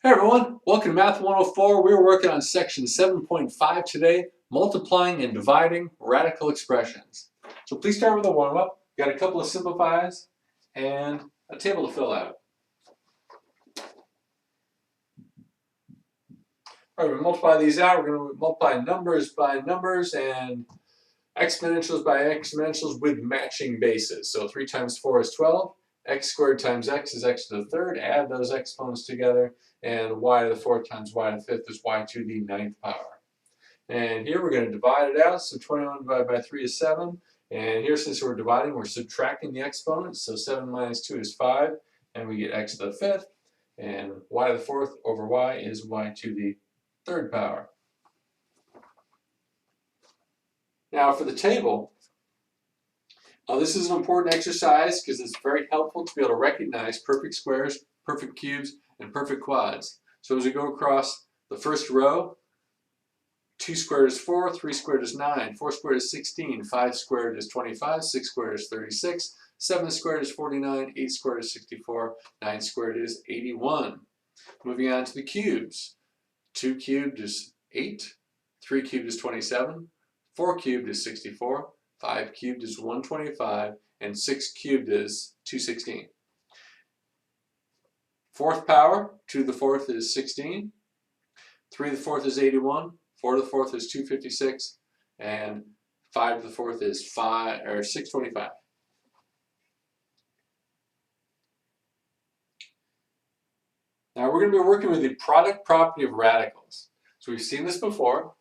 Hey everyone, welcome to Math 104. We're working on section 7.5 today, multiplying and dividing radical expressions. So please start with a warm-up. Got a couple of simplifies and a table to fill out. All right, we multiply these out. We're going to multiply numbers by numbers and exponentials by exponentials with matching bases. So 3 times 4 is 12. X squared times x is x to the third. Add those exponents together, and y to the fourth times y to the fifth is y to the ninth power. And here we're going to divide it out. So 21 divided by 3 is 7. And here, since we're dividing, we're subtracting the exponents. So 7 minus 2 is 5. And we get x to the fifth. And y to the fourth over y is y to the third power. Now for the table, this is an important exercise because it's very helpful to be able to recognize perfect squares, perfect cubes, and perfect quads. So as we go across the first row, 2 squared is 4, 3 squared is 9, 4 squared is 16, 5 squared is 25, 6 squared is 36, 7 squared is 49, 8 squared is 64, 9 squared is 81. Moving on to the cubes. 2 cubed is 8, 3 cubed is 27, 4 cubed is 64, 5 cubed is 125, and 6 cubed is 216. Fourth power, 2 to the fourth is 16, 3 to the fourth is 81, 4 to the fourth is 256, and 5 to the fourth is 625. Now we're going to be working with the product property of radicals. So we've seen this before,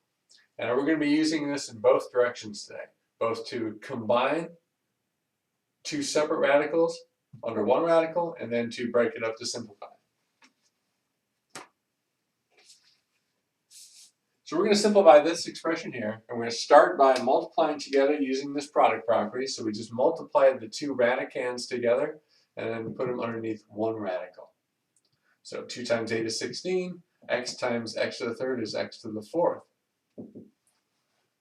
and we're going to be using this in both directions today, both to combine two separate radicals under one radical and then to break it up to simplify. So we're going to simplify this expression here, and we're going to start by multiplying together using this product property. So we just multiply the two radicands together and then put them underneath one radical. So 2 times 8 is 16, x times x to the third is x to the fourth.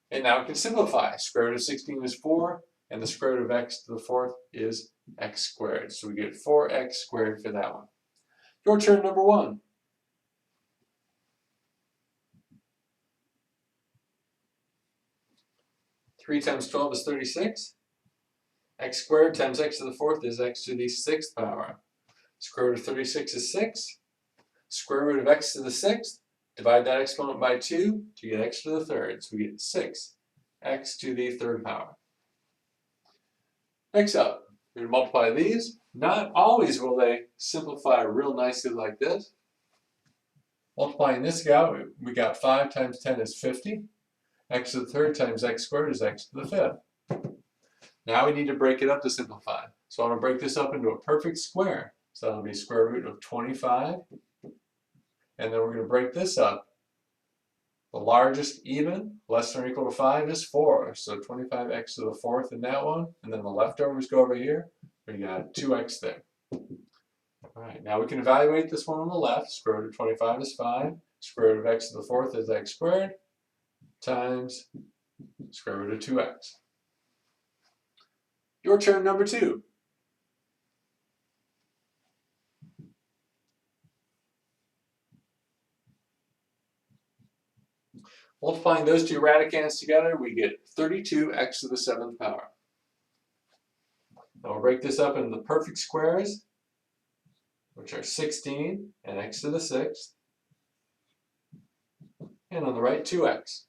And now we can simplify. Square root of 16 is 4, and the square root of x to the fourth is x squared. So we get 4x squared for that one. Your turn, number 1. Three times 12 is 36. X squared times x to the fourth is x to the sixth power. Square root of 36 is 6. Square root of x to the sixth. Divide that exponent by 2 to get x to the third. So we get 6x to the third power. Next up, we're going to multiply these. Not always will they simplify real nicely like this. Multiplying this out, we got 5 times 10 is 50. X to the third times x squared is x to the fifth. Now we need to break it up to simplify. So I'm going to break this up into a perfect square. So that'll be square root of 25. And then we're going to break this up. The largest even, less than or equal to 5, is 4. So 25x to the fourth in that one. And then the leftovers go over here. We got 2x there. All right, now we can evaluate this one on the left. Square root of 25 is 5. Square root of x to the fourth is x squared times square root of 2x. Your turn, number 2. Multiplying those two radicands together, we get 32x to the seventh power. Now we'll break this up into the perfect squares, which are 16 and x to the sixth. And on the right, 2x.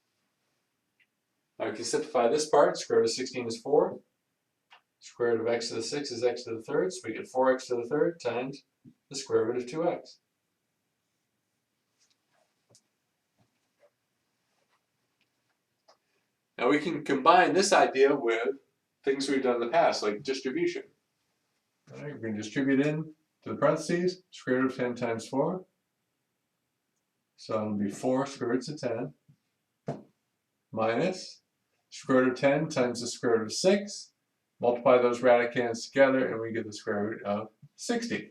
Now we can simplify this part. Square root of 16 is 4. Square root of x to the sixth is x to the third, so we get 4x to the third times the square root of 2x. Now we can combine this idea with things we've done in the past, like distribution. All right, we're going to distribute in to the parentheses, square root of 10 times 4. So it'll be 4 square roots of 10 minus square root of 10 times the square root of 6. Multiply those radicands together and we get the square root of 60.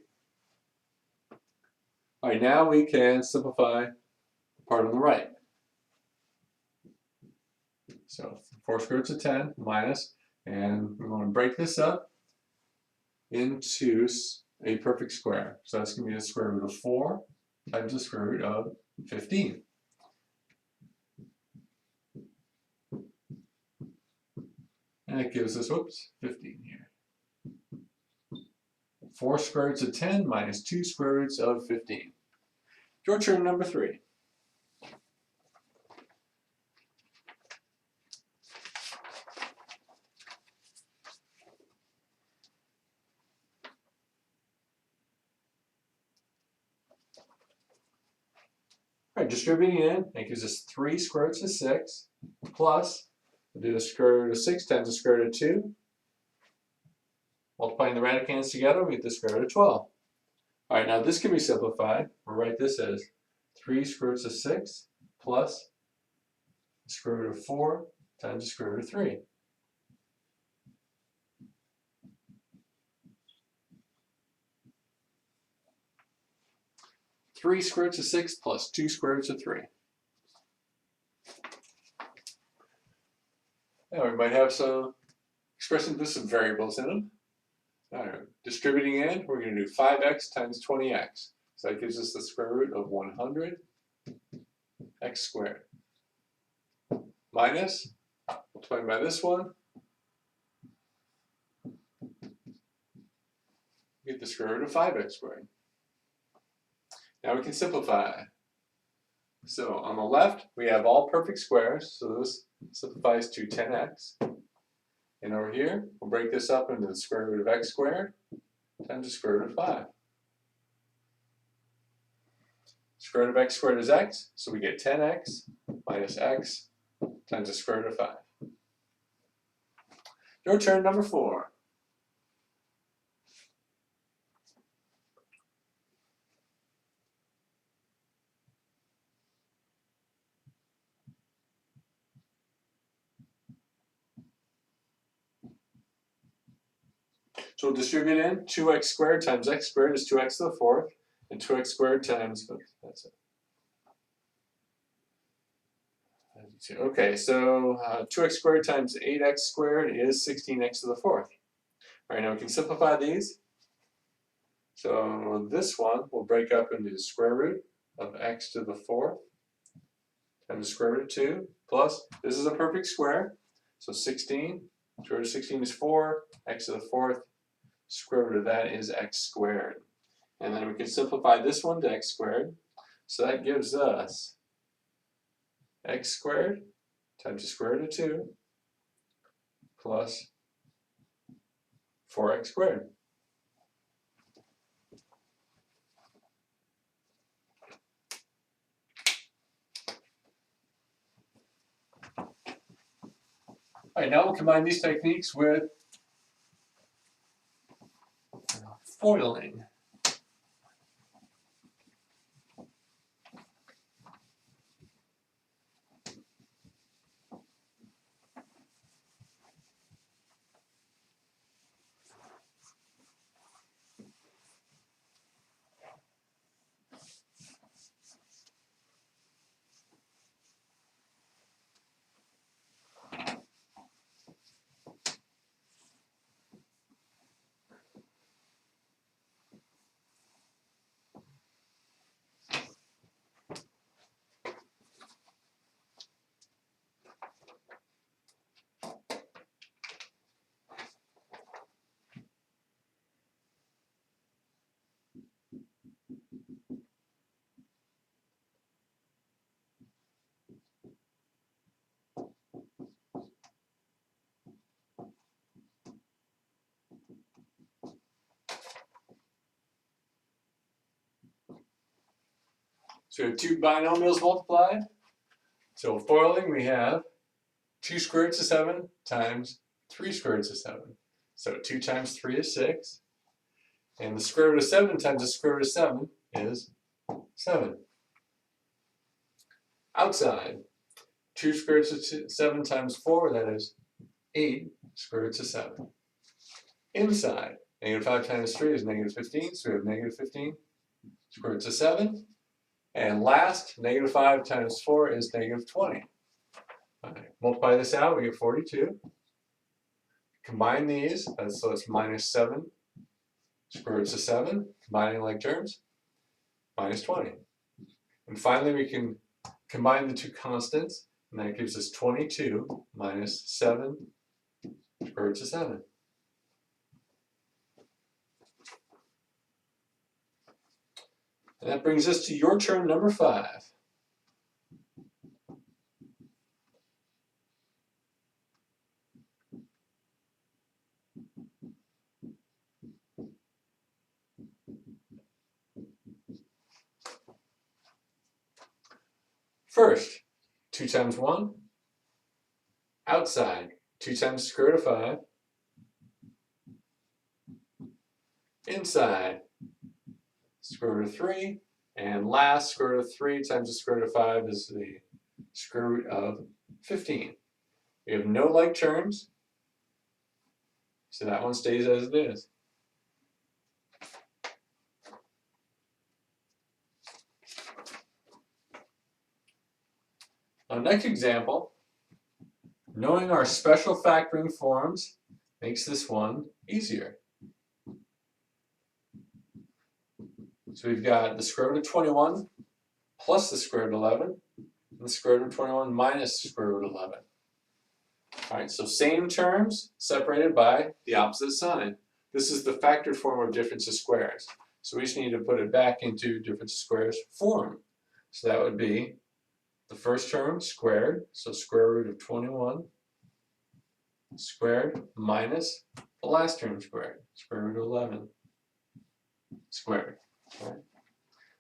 All right, now we can simplify the part on the right. So 4 square roots of 10 minus, and we want to break this up into a perfect square. So that's going to be the square root of 4 times the square root of 15. And it gives us, 15 here. 4 square roots of 10 minus 2 square roots of 15. Your turn, number 3. All right, distributing in, that gives us 3 square roots of 6 plus, we'll do the square root of 6 times the square root of 2. Multiplying the radicands together, we get the square root of 12. All right, now this can be simplified. We'll write this as 3 square roots of 6 plus the square root of 4 times the square root of 3. Three square roots of 6 plus 2 square roots of 3. Now we might have some expressions with some variables in them. All right, distributing in, we're going to do 5x times 20x. So that gives us the square root of 100 x squared. Minus, multiplying by this one, we get the square root of 5x squared. Now we can simplify. So on the left, we have all perfect squares, so this simplifies to 10x. And over here, we'll break this up into the square root of x squared times the square root of 5. Square root of x squared is x, so we get 10x minus x times the square root of 5. Your turn, number 4. So we'll distribute in 2x squared times x squared is 2x to the 4th, and 2x squared times, that's it. Okay, so 2x squared times 8x squared is 16x to the 4th. All right, now we can simplify these. So this one will break up into the square root of x to the 4th times the square root of 2 plus, this is a perfect square, so 16, square root of 16 is 4, x to the 4th, square root of that is x squared. And then we can simplify this one to x squared, so that gives us x squared times the square root of 2 plus 4x squared. All right, now we'll combine these techniques with foiling. So we have two binomials multiplied. So foiling, we have 2 square roots of 7 times 3 square roots of 7. So 2 times 3 is 6. And the square root of 7 times the square root of 7 is 7. Outside, 2 square roots of 7 times 4, that is 8 square roots of 7. Inside, negative 5 times 3 is negative 15, so we have negative 15 square roots of 7. And last, negative 5 times 4 is negative 20. All right, multiply this out, we get 42. Combine these, so it's minus 7 square roots of 7, combining like terms, minus 20. And finally, we can combine the two constants, and that gives us 22 minus 7 square root of 7. And that brings us to your turn, number 5. First, 2 times 1, outside, 2 times the square root of 5, inside, square root of 3, and last, square root of 3 times the square root of 5 is the square root of 15. We have no like terms, so that one stays as it is. Our next example, knowing our special factoring forms makes this one easier. So we've got the square root of 21 plus the square root of 11, and the square root of 21 minus the square root of 11. All right, so same terms separated by the opposite sign. This is the factored form of difference of squares. So we just need to put it back into difference of squares form. So that would be the first term squared, so square root of 21 squared minus the last term squared, square root of 11 squared. Right.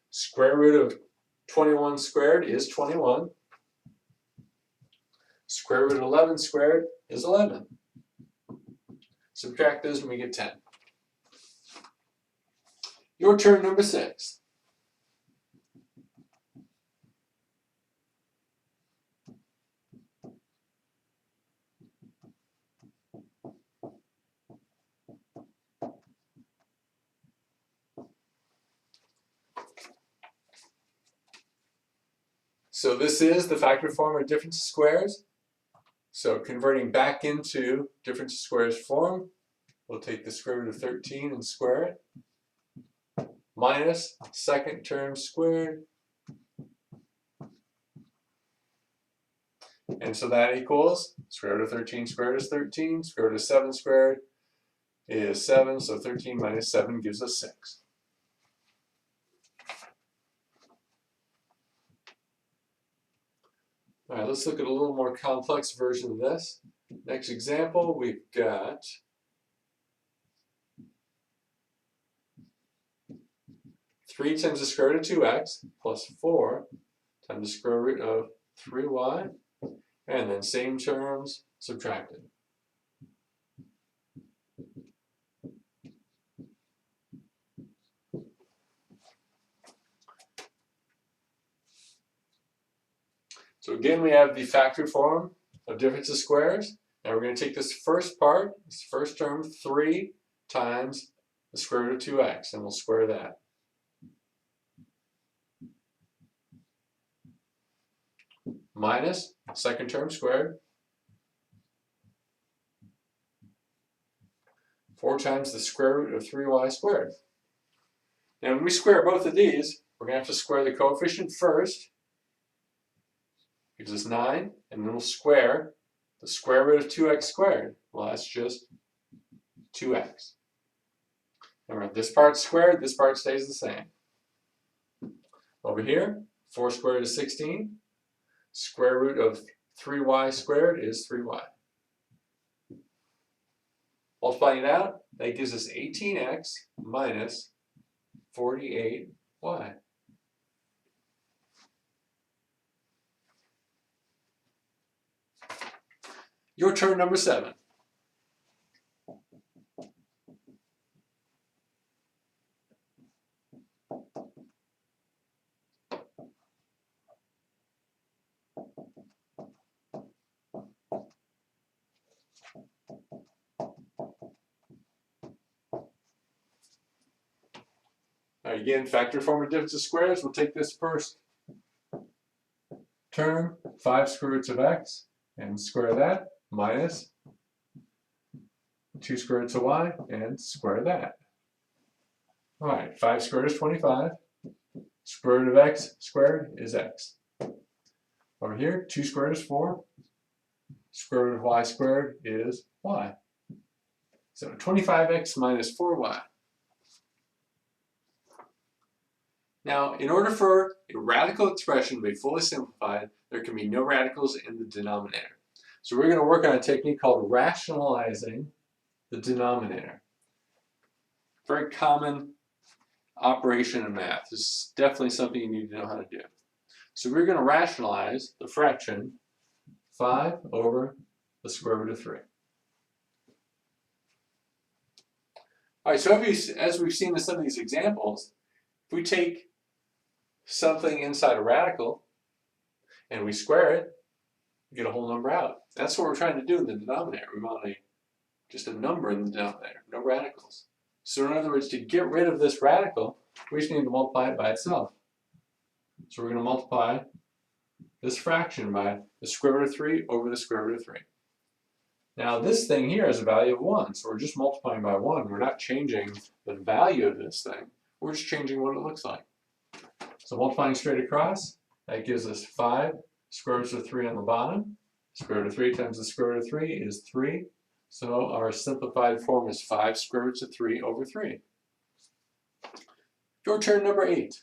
Square root of 21 squared is 21. Square root of 11 squared is 11. Subtract those and we get 10. Your turn, number 6. So this is the factored form of difference of squares. So converting back into difference of squares form, we'll take the square root of 13 and square it, minus second term squared. And so that equals square root of 13 squared is 13, square root of 7 squared is 7, so 13 minus 7 gives us 6. All right, let's look at a little more complex version of this. Next example, we've got 3 times the square root of 2x plus 4 times the square root of 3y, and then same terms subtracted. So again, we have the factored form of difference of squares. Now we're going to take this first part, this first term, 3 times the square root of 2x, and we'll square that. Minus second term squared, 4 times the square root of 3y squared. Now when we square both of these, we're going to have to square the coefficient first. Gives us 9, and then we'll square the square root of 2x squared. Well, that's just 2x. Remember, this part's squared, this part stays the same. Over here, 4 squared is 16. Square root of 3y squared is 3y. Multiplying it out, that gives us 18x minus 48y. Your turn, number 7. Again, factor form of difference of squares. We'll take this first term, 5 square roots of x, and square that, minus 2 square roots of y, and square that. All right, 5 squared is 25. Square root of x squared is x. Over here, 2 squared is 4. Square root of y squared is y. So 25x minus 4y. Now, in order for a radical expression to be fully simplified, there can be no radicals in the denominator. So we're going to work on a technique called rationalizing the denominator. Very common operation in math. This is definitely something you need to know how to do. So we're going to rationalize the fraction 5 over the square root of 3. All right, so as we've seen in some of these examples, if we take something inside a radical and we square it, we get a whole number out. That's what we're trying to do in the denominator. We want just a number in the denominator, no radicals. So in other words, to get rid of this radical, we just need to multiply it by itself. So we're going to multiply this fraction by the square root of 3 over the square root of 3. Now this thing here has a value of 1, so we're just multiplying by 1. We're not changing the value of this thing. We're just changing what it looks like. So multiplying straight across, that gives us 5 square roots of 3 on the bottom. Square root of 3 times the square root of 3 is 3. So our simplified form is 5 square roots of 3 over 3. Your turn, number 8.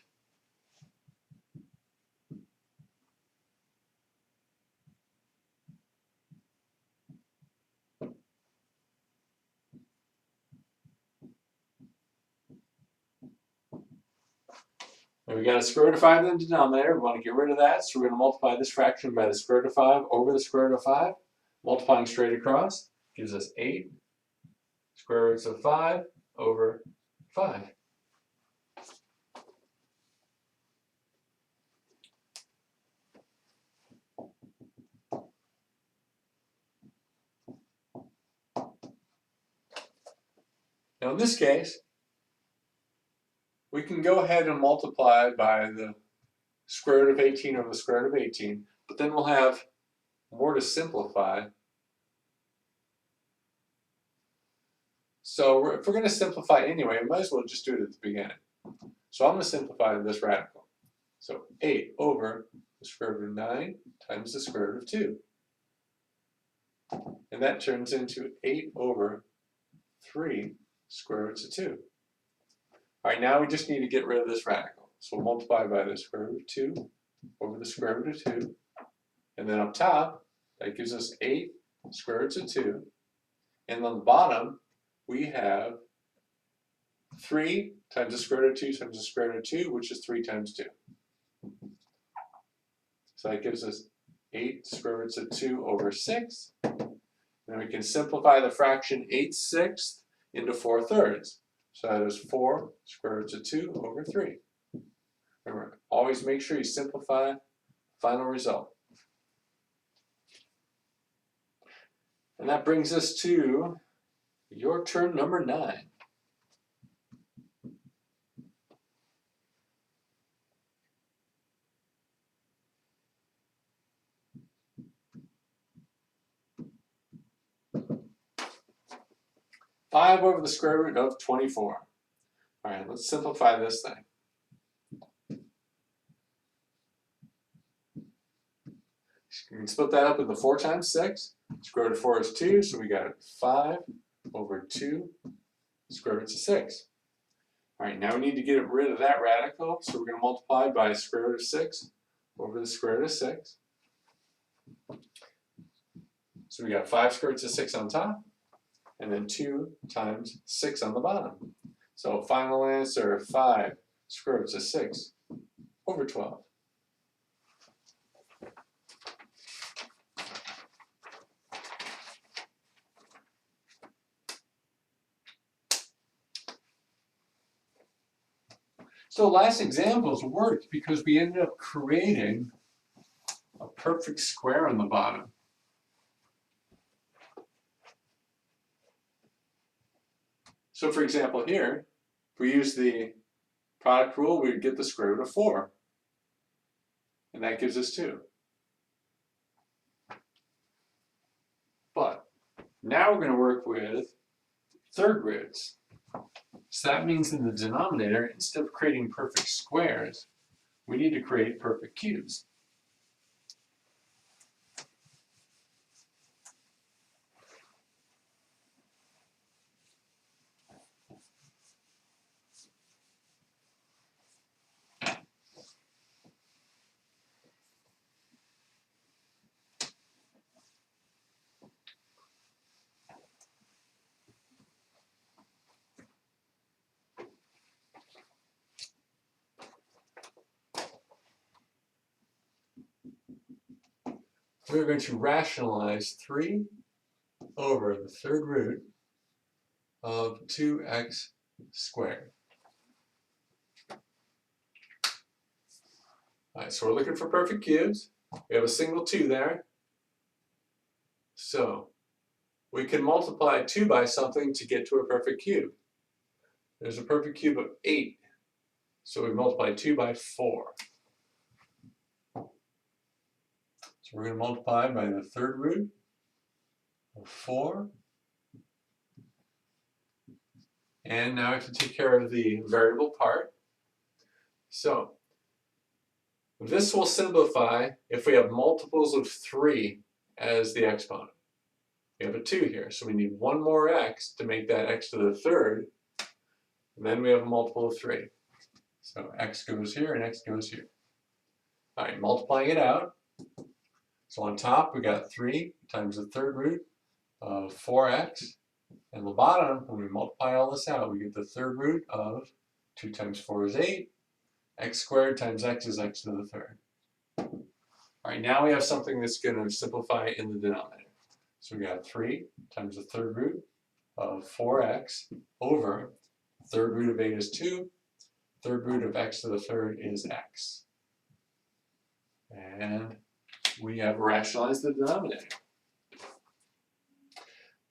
And we got a square root of 5 in the denominator. We want to get rid of that, so we're going to multiply this fraction by the square root of 5 over the square root of 5. Multiplying straight across gives us 8 square roots of 5 over 5. Now in this case, we can go ahead and multiply by the square root of 18 over the square root of 18, but then we'll have more to simplify. So if we're going to simplify anyway, we might as well just do it at the beginning. So I'm going to simplify this radical. So 8 over the square root of 9 times the square root of 2. And that turns into 8 over 3 square roots of 2. All right, now we just need to get rid of this radical. So we'll multiply by the square root of 2 over the square root of 2. And then up top, that gives us 8 square roots of 2. And on the bottom, we have 3 times the square root of 2 times the square root of 2, which is 3 times 2. So that gives us 8 square roots of 2 over 6. Then we can simplify the fraction 8/6 into 4/3. So that is 4 square roots of 2 over 3. Remember, always make sure you simplify the final result. And that brings us to your turn, number 9. Five over the square root of 24. All right, let's simplify this thing. You can split that up into 4 times 6. Square root of 4 is 2, so we got 5 over 2 square roots of 6. All right, now we need to get rid of that radical, so we're going to multiply by square root of 6 over the square root of 6. So we got 5 square roots of 6 on top, and then 2 times 6 on the bottom. So final answer, 5 square roots of 6 over 12. So last examples worked because we ended up creating a perfect square on the bottom. So for example here, if we use the product rule, we would get the square root of 4. And that gives us 2. But now we're going to work with third roots. So that means in the denominator, instead of creating perfect squares, we need to create perfect cubes. We're going to rationalize 3 over the third root of 2x squared. All right, so we're looking for perfect cubes. We have a single 2 there. So we can multiply 2 by something to get to a perfect cube. There's a perfect cube of 8. So we multiply 2 by 4. So we're going to multiply by the third root of 4. And now we have to take care of the variable part. So this will simplify if we have multiples of 3 as the exponent. We have a 2 here, so we need one more x to make that x to the third. And then we have a multiple of 3. So x goes here and x goes here. All right, multiplying it out. So on top, we got 3 times the third root of 4x. And the bottom, when we multiply all this out, we get the third root of 2 times 4 is 8. X squared times x is x to the third. All right, now we have something that's going to simplify in the denominator. So we got 3 times the third root of 4x over third root of 8 is 2. Third root of x to the third is x. And we have rationalized the denominator.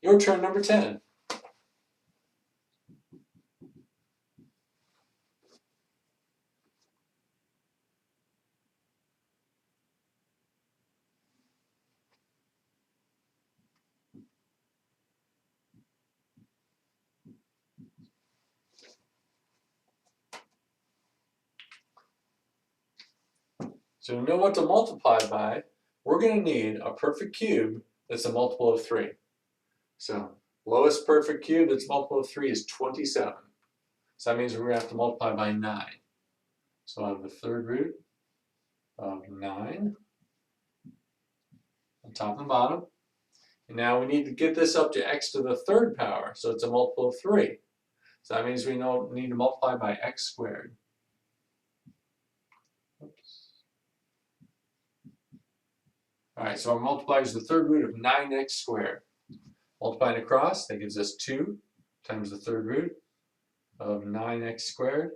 Your turn, number 10. So to know what to multiply by, we're going to need a perfect cube that's a multiple of 3. So lowest perfect cube that's a multiple of 3 is 27. So that means we're going to have to multiply by 9. So I have the third root of 9 on top and bottom. And now we need to get this up to x to the third power, so it's a multiple of 3. So that means we need to multiply by x squared. Oops. All right, so our multiplier is the third root of 9x squared. Multiplying across, that gives us 2 times the third root of 9x squared.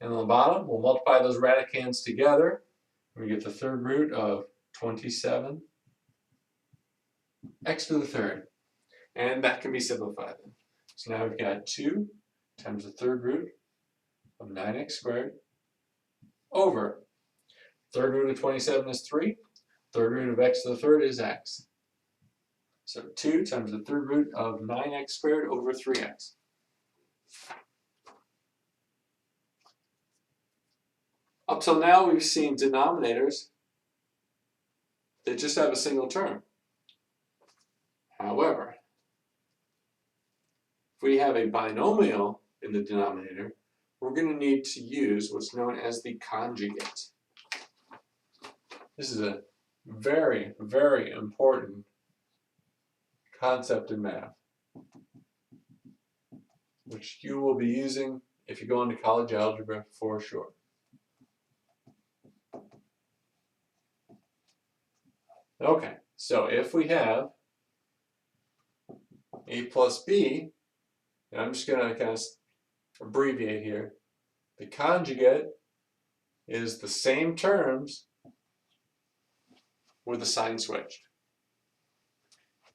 And on the bottom, we'll multiply those radicands together. We get the third root of 27 x to the third. And that can be simplified then. So now we've got 2 times the third root of 9x squared over third root of 27 is 3. Third root of x to the third is x. So 2 times the third root of 9x squared over 3x. Up till now, we've seen denominators that just have a single term. However, if we have a binomial in the denominator, we're going to need to use what's known as the conjugate. This is a very, very important concept in math, which you will be using if you go into college algebra for sure. Okay, so if we have a plus b, and I'm just going to kind of abbreviate here, the conjugate is the same terms with the sign switched.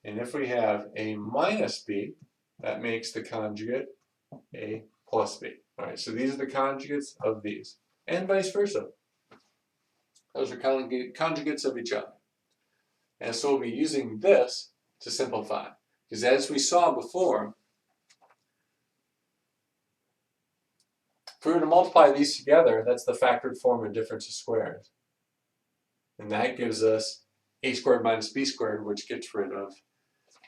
And if we have a minus b, that makes the conjugate a plus b. All right, so these are the conjugates of these, and vice versa. Those are conjugates of each other. And so we'll be using this to simplify. Because as we saw before, If we were to multiply these together, that's the factored form of difference of squares. And that gives us a squared minus b squared, which gets rid of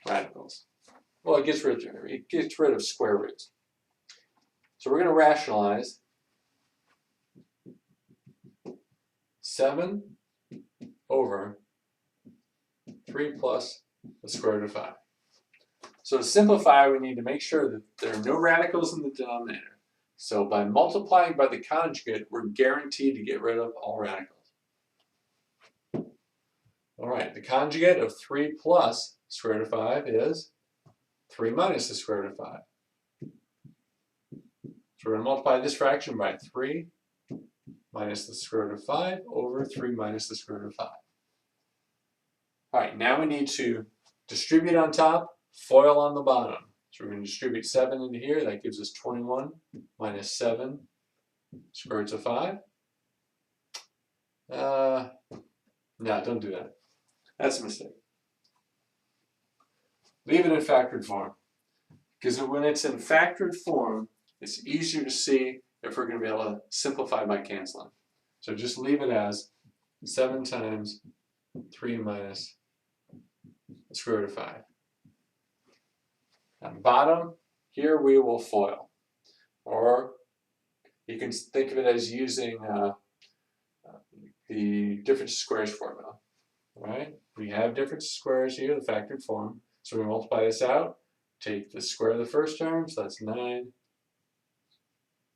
radicals. Well, it gets rid of square roots. So we're going to rationalize 7 over 3 plus the square root of 5. So to simplify, we need to make sure that there are no radicals in the denominator. So by multiplying by the conjugate, we're guaranteed to get rid of all radicals. All right, the conjugate of 3 plus square root of 5 is 3 minus the square root of 5. So we're going to multiply this fraction by 3 minus the square root of 5 over 3 minus the square root of 5. All right, now we need to distribute on top, FOIL on the bottom. So we're going to distribute 7 into here. That gives us 21 minus 7 square roots of 5. No, don't do that. That's a mistake. Leave it in factored form. Because when it's in factored form, it's easier to see if we're going to be able to simplify by canceling. So just leave it as 7 times 3 minus the square root of 5. On the bottom, here we will FOIL. Or you can think of it as using the difference of squares formula. Right? We have difference of squares here, the factored form. So we multiply this out, take the square of the first term, so that's 9,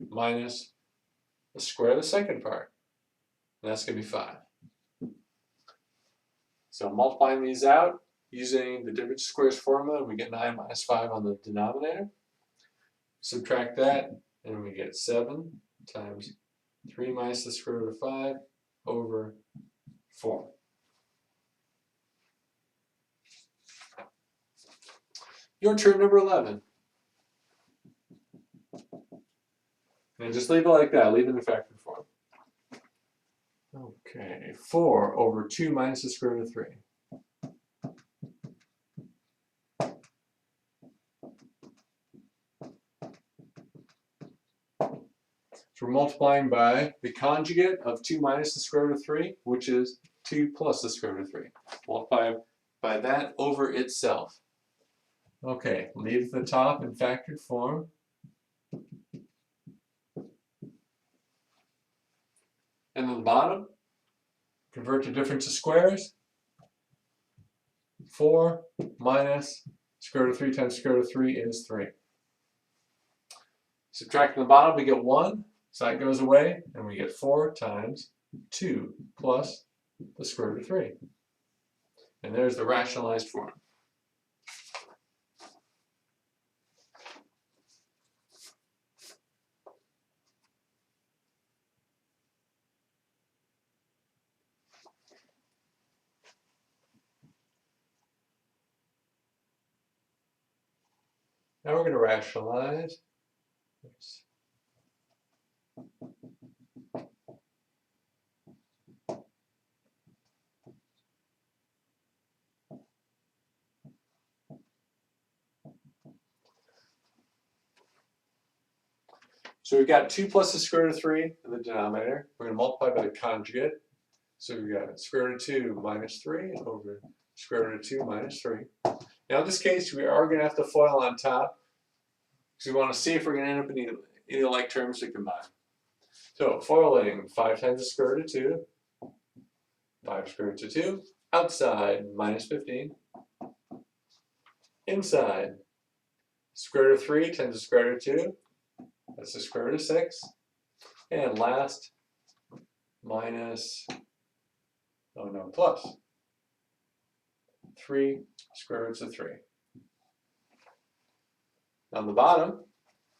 minus the square of the second part. And that's going to be 5. So multiplying these out, using the difference of squares formula, we get 9 minus 5 on the denominator. Subtract that, and we get 7 times 3 minus the square root of 5 over 4. Your turn, number 11. And just leave it like that, leave it in the factored form. Okay, 4 over 2 minus the square root of 3. So we're multiplying by the conjugate of 2 minus the square root of 3, which is 2 plus the square root of 3. Multiply by that over itself. Okay, leave the top in factored form. And then the bottom, convert to difference of squares. 4 minus square root of 3 times square root of 3 is 3. Subtracting the bottom, we get 1. So that goes away, and we get 4 times 2 plus the square root of 3. And there's the rationalized form. Now we're going to rationalize. Oops. So we've got 2 plus the square root of 3 in the denominator. We're going to multiply by the conjugate. So we've got square root of 2 minus 3 over square root of 2 minus 3. Now in this case, we are going to have to FOIL on top because we want to see if we're going to end up in any like terms to combine. So FOILing 5 times the square root of 2, 5 square root of 2, outside minus 15, inside square root of 3 times the square root of 2, that's the square root of 6, and last minus, plus 3 square roots of 3. On the bottom,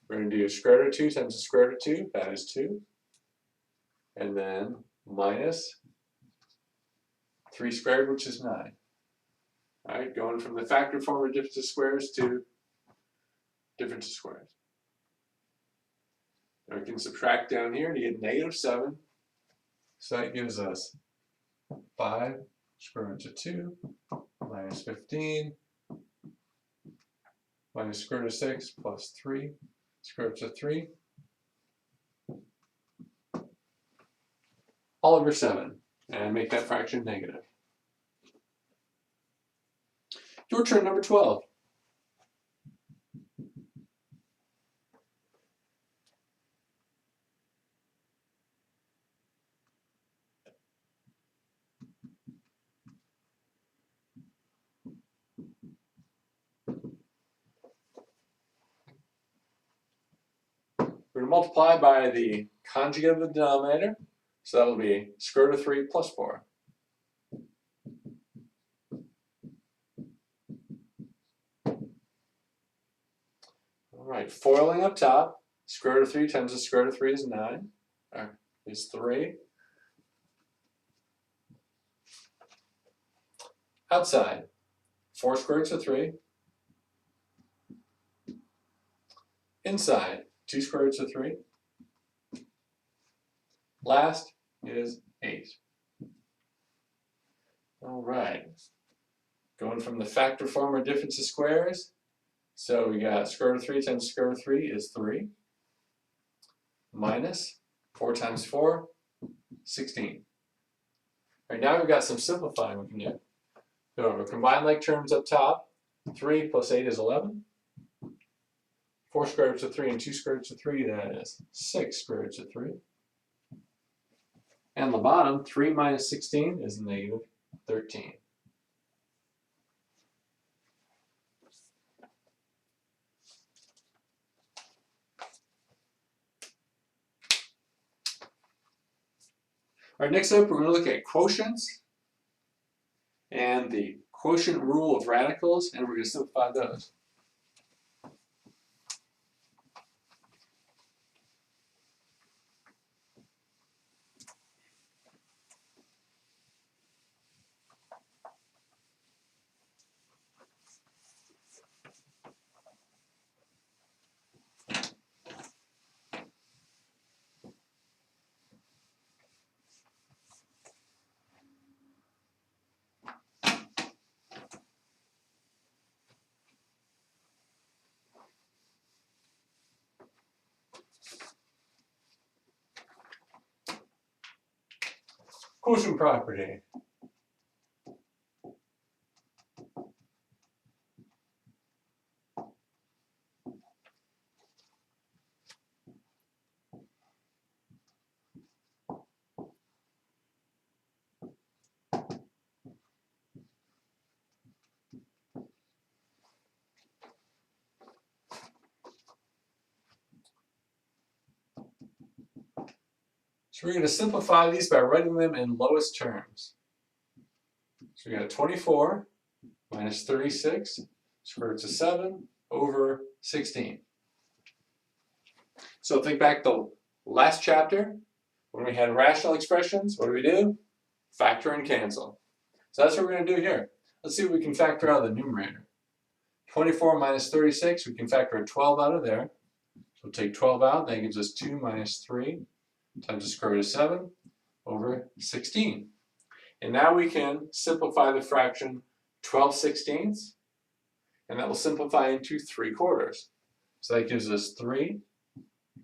we're going to do square root of 2 times the square root of 2, that is 2, and then minus 3 squared, which is 9. All right, going from the factored form of difference of squares to difference of squares. Now we can subtract down here to get negative 7. So that gives us 5 square root of 2 minus 15 minus square root of 6 plus 3 square root of 3. all over 7 and make that fraction negative. Your turn, number 12. We're going to multiply by the conjugate of the denominator, so that'll be square root of 3 plus 4. All right, foiling up top, square root of 3 times the square root of 3 is 9, is 3. Outside, 4 square roots of 3. Inside, 2 square roots of 3. Last is 8. All right, going from the factor form or difference of squares. So we got square root of 3 times square root of 3 is 3. Minus 4 times 4, 16. All right, now we've got some simplifying we can do. So we'll combine like terms up top. 3 plus 8 is 11. 4 square roots of 3 and 2 square roots of 3, that is 6 square roots of 3. And on the bottom, 3 minus 16 is negative 13. All right, next up, we're going to look at quotients and the quotient rule of radicals, and we're going to simplify those. Quotient property. So we're going to simplify these by writing them in lowest terms. So we got 24 minus 36 square root of 7 over 16. So think back to the last chapter when we had rational expressions. What do? Factor and cancel. So that's what we're going to do here. Let's see what we can factor out of the numerator. 24 minus 36, we can factor a 12 out of there. So we'll take 12 out, that gives us 2 minus 3 times the square root of 7 over 16. And now we can simplify the fraction 12/16, and that will simplify into 3/4. So that gives us 3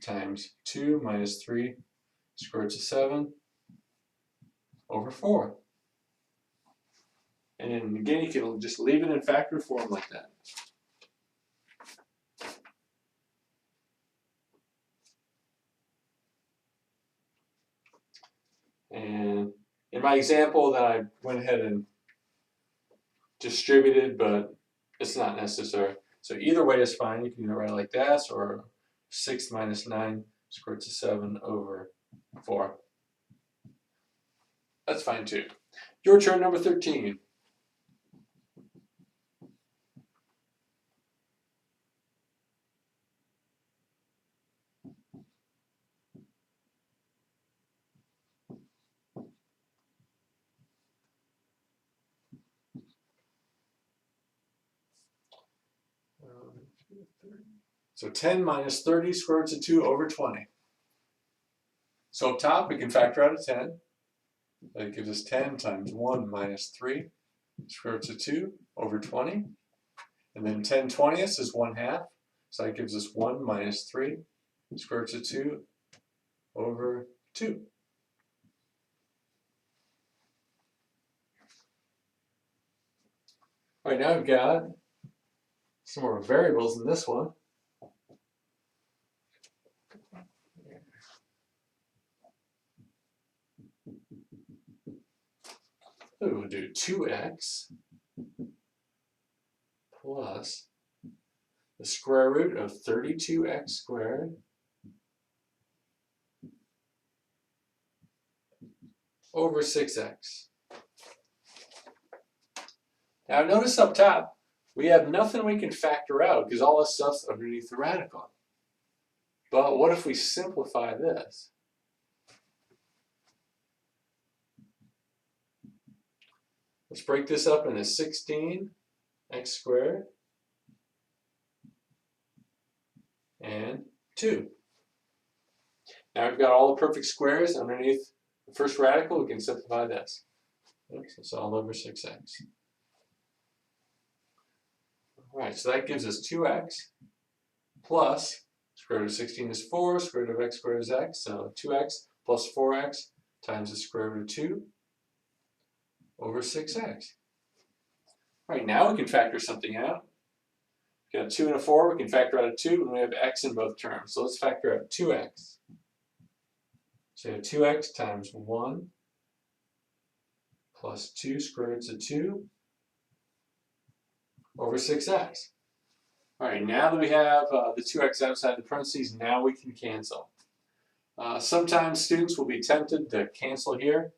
times 2 minus 3 square root of 7 over 4. And then again, you can just leave it in factor form like that. And in my example that I went ahead and distributed, but it's not necessary. So either way is fine. You can either write it like this or 6 minus 9 square root of 7 over 4. That's fine too. Your turn, number 13. So 10 minus 30 square root of 2 over 20. So up top, we can factor out a 10. That gives us 10 times 1 minus 3 square root of 2 over 20. And then 10 20ths is 1/2. So that gives us 1 minus 3 square root of 2 over 2. All right, now I've got some more variables in this one. So we'll do 2x plus the square root of 32x squared over 6x. Now notice up top, we have nothing we can factor out because all this stuff's underneath the radical. But what if we simplify this? Let's break this up into 16x squared and 2. Now we've got all the perfect squares underneath the first radical. We can simplify this. Oops, it's all over 6x. All right, so that gives us 2x plus square root of 16 is 4, square root of x squared is x, so 2x plus 4x times the square root of 2 over 6x. All right, now we can factor something out. We've got a 2 and a 4, we can factor out a 2, and we have x in both terms. So let's factor out 2x. So you have 2x times 1 plus 2 square roots of 2 over 6x. All right, now that we have the 2x outside the parentheses, now we can cancel. Sometimes students will be tempted to cancel here.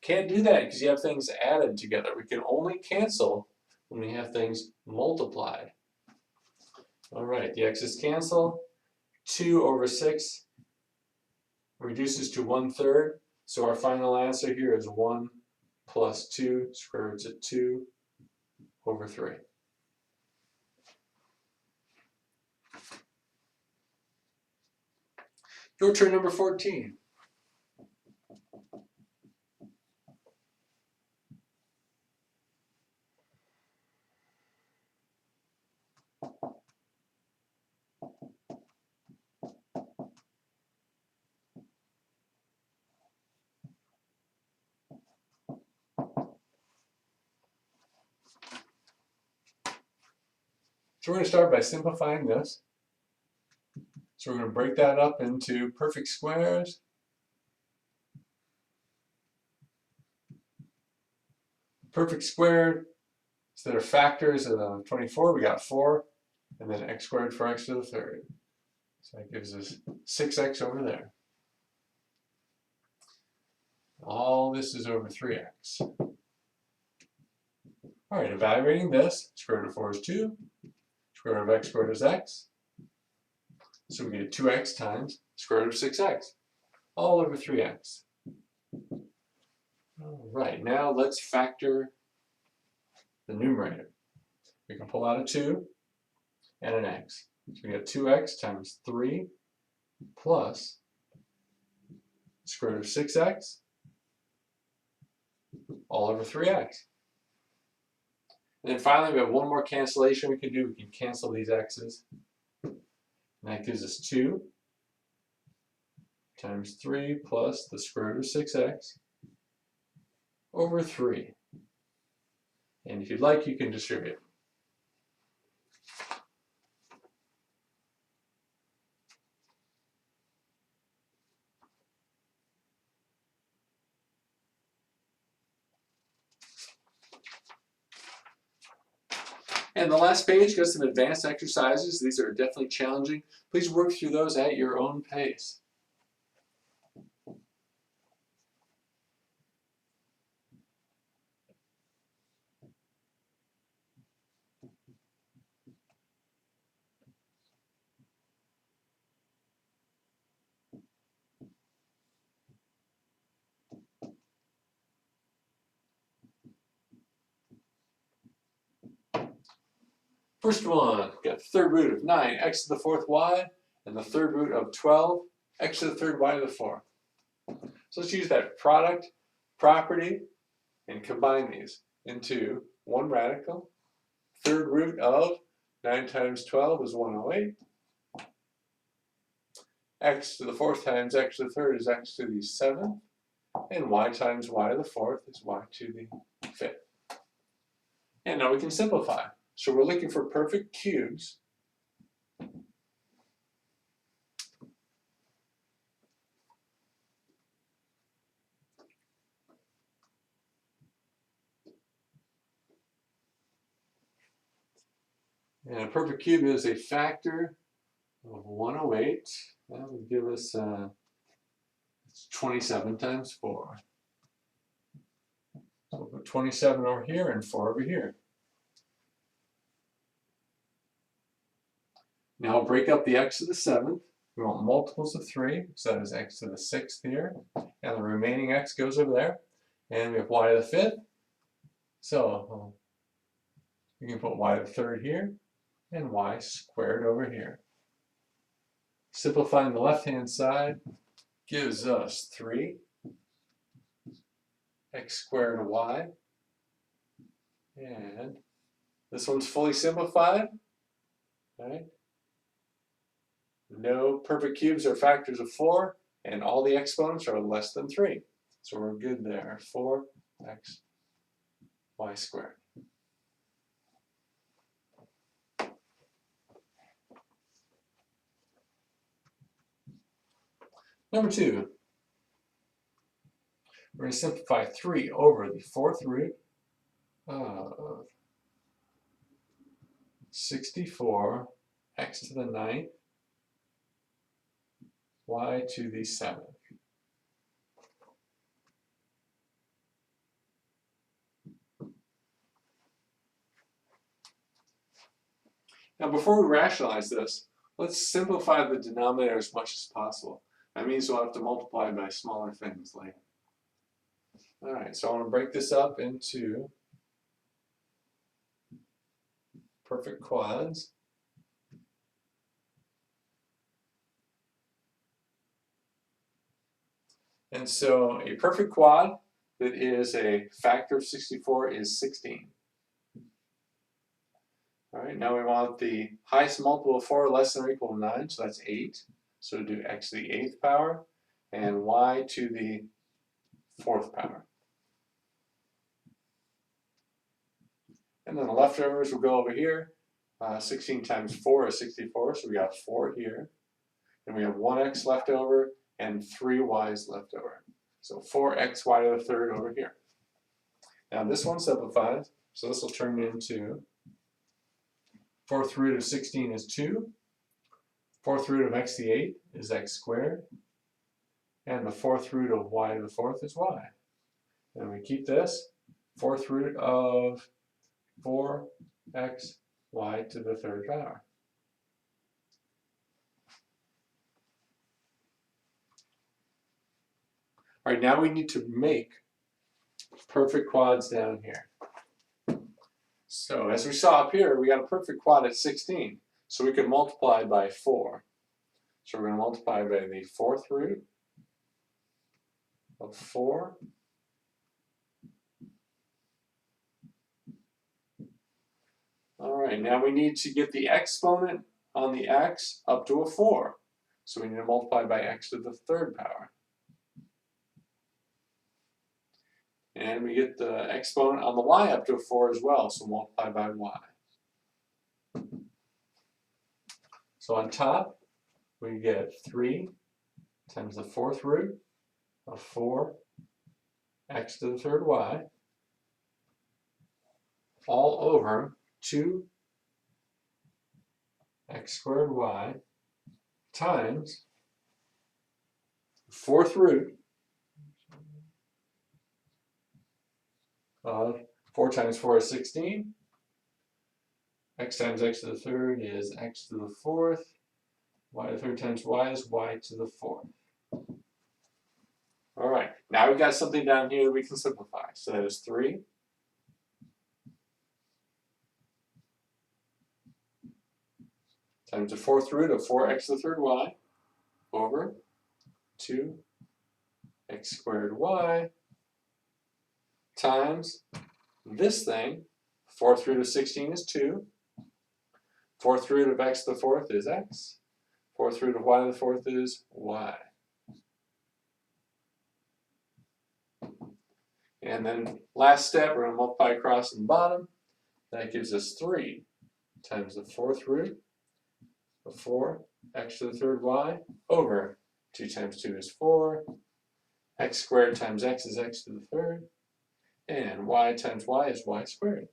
Can't do that because you have things added together. We can only cancel when we have things multiplied. All right, the x's cancel. 2 over 6 reduces to 1/3. So our final answer here is 1 plus 2 square roots of 2 over 3. Your turn, number 14. So we're going to start by simplifying this. So we're going to break that up into perfect squares. Perfect squared, so they're factors of 24, we got 4, and then x squared for x to the 3rd. So that gives us 6x over there. All this is over 3x. All right, evaluating this, square root of 4 is 2, square root of x squared is x. So we get 2x times square root of 6x, all over 3x. All right, now let's factor the numerator. We can pull out a 2 and an x. So we get 2x times 3 plus square root of 6x all over 3x. And then finally, we have one more cancellation we can do. We can cancel these x's. And that gives us 2 times 3 plus the square root of 6x over 3. And if you'd like, you can distribute. And the last page got some advanced exercises. These are definitely challenging. Please work through those at your own pace. First one, got the third root of 9, x to the 4th y, and the third root of 12, x to the 3rd y to the 4th. So let's use that product property and combine these into one radical. Third root of 9 times 12 is 108. X to the 4th times x to the 3rd is x to the 7th. And y times y to the 4th is y to the 5th. And now we can simplify. So we're looking for perfect cubes. And a perfect cube is a factor of 108. That would give us 27 times 4. So we'll put 27 over here and 4 over here. Now I'll break up the x to the 7th. We want multiples of 3, so that is x to the 6th here. And the remaining x goes over there. And we have y to the 5th. So we can put y to the 3rd here and y squared over here. Simplifying the left-hand side gives us 3 x squared y. And this one's fully simplified. Right? No perfect cubes are factors of 4, and all the exponents are less than 3. So we're good there. 4x y squared. Number 2. We're going to simplify 3 over the 4th root of 64 x to the 9th y to the 7th. Now before we rationalize this, let's simplify the denominator as much as possible. That means we'll have to multiply by smaller things later. Alright, so I want to break this up into perfect quads. And so a perfect quad that is a factor of 64 is 16. All right, now we want the highest multiple of 4 less than or equal to 9, so that's 8. So do x to the 8th power and y to the 4th power. And then the leftovers will go over here. 16 times 4 is 64, so we got 4 here. And we have 1x left over and 3 y's left over. So 4xy to the 3rd over here. Now this one simplifies, so this will turn into 4th root of 16 is 2. 4th root of x to the 8th is x squared. And the 4th root of y to the 4th is y. And we keep this. 4th root of 4x y to the 3rd power. All right, now we need to make perfect quads down here. So as we saw up here, we got a perfect quad at 16. So we can multiply by 4. So we're going to multiply by the 4th root of 4. All right, now we need to get the exponent on the x up to a 4. So we need to multiply by x to the 3rd power. And we get the exponent on the y up to a 4 as well, so multiply by y. So on top, we get 3 times the 4th root of 4 x to the 3rd y, all over 2 x squared y times 4th root of 4 times 4 is 16. X times x to the 3rd is x to the 4th. Y to the 3rd times y is y to the 4th. All right, now we've got something down here that we can simplify. So that is 3 times the 4th root of 4x to the 3rd y over 2 x squared y times this thing. 4th root of 16 is 2. 4th root of x to the 4th is x. 4th root of y to the 4th is y. And then last step, we're going to multiply across and bottom. That gives us 3 times the 4th root of 4, x to the 3rd y, over 2 times 2 is 4, x squared times x is x to the 3rd, and y times y is y squared.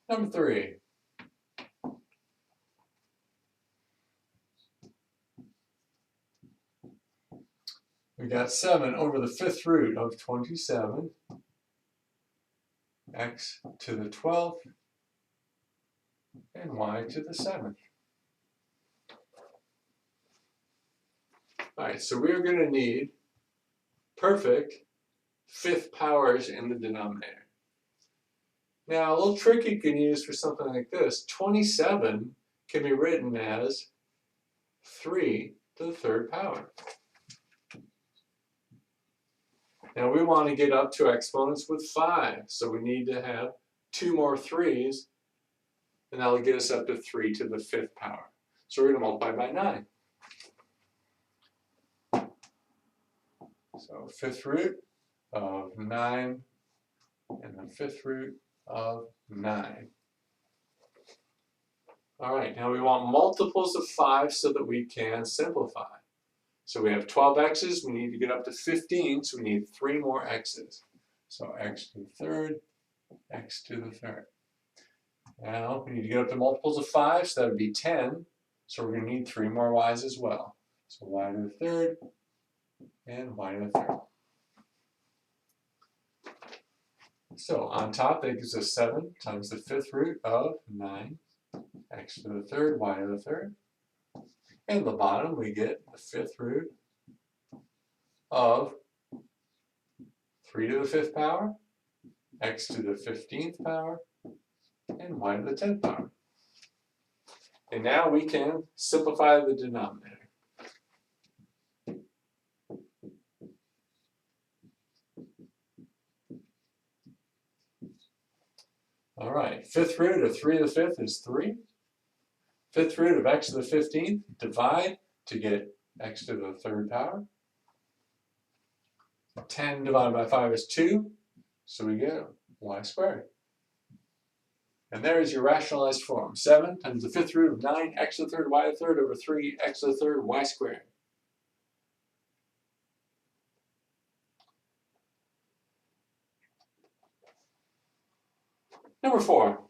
Number 3. We got 7 over the 5th root of 27, x to the 12th, and y to the 7th. All right, so we're going to need perfect 5th powers in the denominator. Now, a little trick you can use for something like this, 27 can be written as 3 to the 3rd power. Now, we want to get up to exponents with 5, so we need to have 2 more 3's, and that'll get us up to 3 to the 5th power. So we're going to multiply by 9. So 5th root of 9 and the 5th root of 9. All right, now we want multiples of 5 so that we can simplify. So we have 12 x's, we need to get up to 15, so we need 3 more x's. So x to the 3rd, x to the 3rd. Now we need to get up to multiples of 5, so that would be 10. So we're going to need 3 more y's as well. So y to the 3rd and y to the 3rd. So on top, that gives us 7 times the 5th root of 9, x to the 3rd, y to the 3rd. And the bottom, we get the 5th root of 3 to the 5th power, x to the 15th power, and y to the 10th power. And now we can simplify the denominator. All right, 5th root of 3 to the 5th is 3. 5th root of x to the 15th, divide to get x to the 3rd power. 10 divided by 5 is 2, so we get y squared. And there is your rationalized form. 7 times the 5th root of 9, x to the 3rd, y to the 3rd, over 3, x to the 3rd, y squared. Number 4.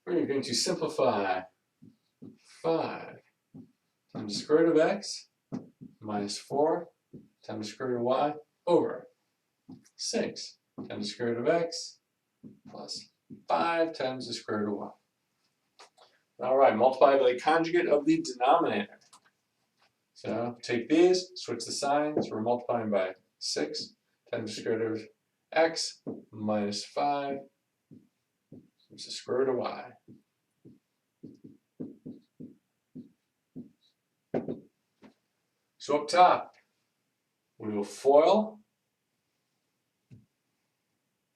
We're going to simplify 5 times the square root of x minus 4 times the square root of y over 6 times the square root of x plus 5 times the square root of y. All right, multiply by the conjugate of the denominator. So take these, switch the signs. We're multiplying by 6 times the square root of x minus 5 times the square root of y. So up top, we will FOIL.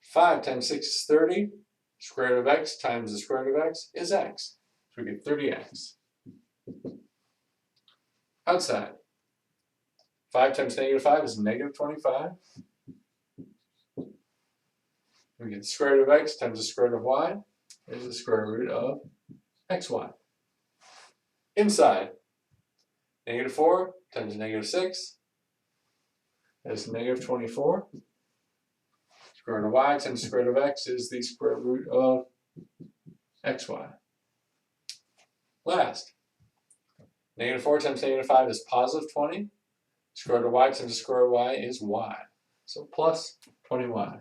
5 times 6 is 30. Square root of x times the square root of x is x. So we get 30x. Outside, 5 times negative 5 is negative 25. We get the square root of x times the square root of y is the square root of xy. Inside, negative 4 times negative 6 is negative 24. Square root of y times the square root of x is the square root of xy. Last, negative 4 times negative 5 is positive 20. Square root of y times the square root of y is y. So plus 20y.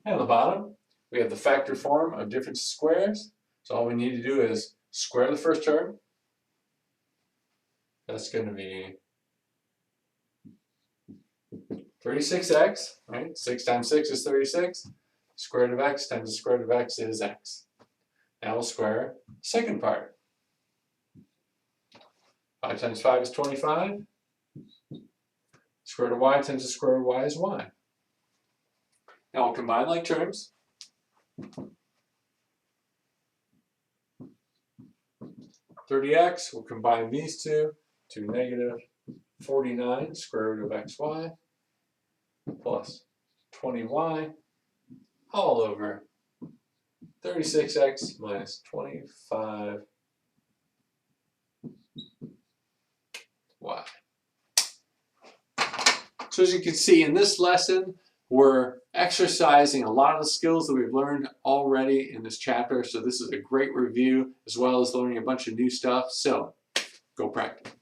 And on the bottom, we have the factor form of difference of squares. So all we need to do is square the first term. That's going to be 36x, right? 6 times 6 is 36. Square root of x times the square root of x is x. Now we'll square the second part. 5 times 5 is 25. Square root of y times the square root of y is y. Now we'll combine like terms. $30x, we'll combine these two to negative 49 square root of xy plus 20y all over 36x minus 25y. So as you can see in this lesson, we're exercising a lot of the skills that we've learned already in this chapter. So this is a great review as well as learning a bunch of new stuff. So go practice.